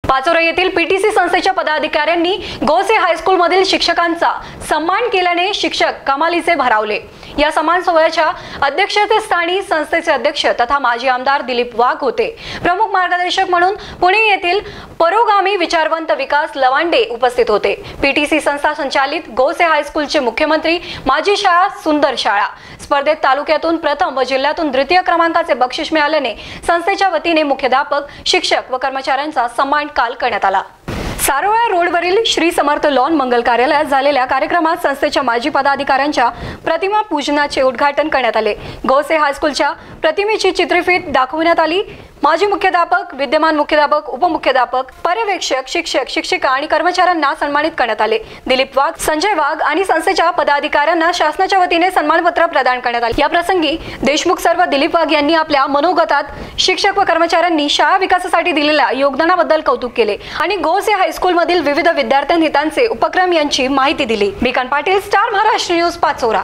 पाचोरा येथील पीटीसी संस्थेच्या पदाधिकाऱ्यांनी गोसे हायस्कूलमधील शिक्षकांचा सन्मान केल्याने शिक्षक कमालीचे भारावले। या सन्मान सोहळ्याच्या अध्यक्षस्थानी संस्थेचे अध्यक्ष तथा माजी आमदार दिलीप वाघ होते। प्रमुख मार्गदर्शक म्हणून पुणे येथील परोगामी विचारवंत विकास लवांडे उपस्थित होते। पीटीसी संस्था संचालित गोसे हायस्कूलचे मुख्यमंत्री माझी शाळा सुंदर शाळा स्पर्धेत तालुक्यातून प्रथम व जिल्ह्यातून द्वितीय क्रमांकाचे बक्षीस मिळाल्याने संस्थेच्या वतीने मुख्याध्यापक, शिक्षक व कर्मचाऱ्यांचा सन्मान काल करण्यात आला। सारोळा रोडवरील श्री समर्थ लॉन मंगल कार्यालयात झालेल्या कार्यक्रमात संस्थेच्या माजी पदाधिकाऱ्यांच्या प्रतिमा पूजनाचे उद्घाटन करण्यात आले। गोसे हायस्कूलच्या प्रतिमेची चित्रफित दाखवण्यात आली। माजी मुख्याध्यापक, विद्यमान मुख्याध्यापक, उपमुख्याध्यापक, पर्यवेक्षक, शिक्षक, शिक्षिका आणि कर्मचाऱ्यांना सन्मानित करण्यात आले। दिलीप वाघ, संजय वाघ आणि संस्थेच्या पदाधिकाऱ्यांना शासनाच्या वतीने सन्मानपत्र प्रदान करण्यात आले। या प्रसंगी देशमुख सर व दिलीप वाघ यांनी आपल्या मनोगतात शिक्षक व कर्मचाऱ्यांनी शाळा विकासासाठी दिलेल्या योगदानाबद्दल कौतुक केले आणि गोसे हायस्कूलमधील विविध विद्यार्थ्यांहितांचे उपक्रम यांची माहिती दिली। बिकान पाटील, स्टार महाराष्ट्र न्यूज, पाचोरा।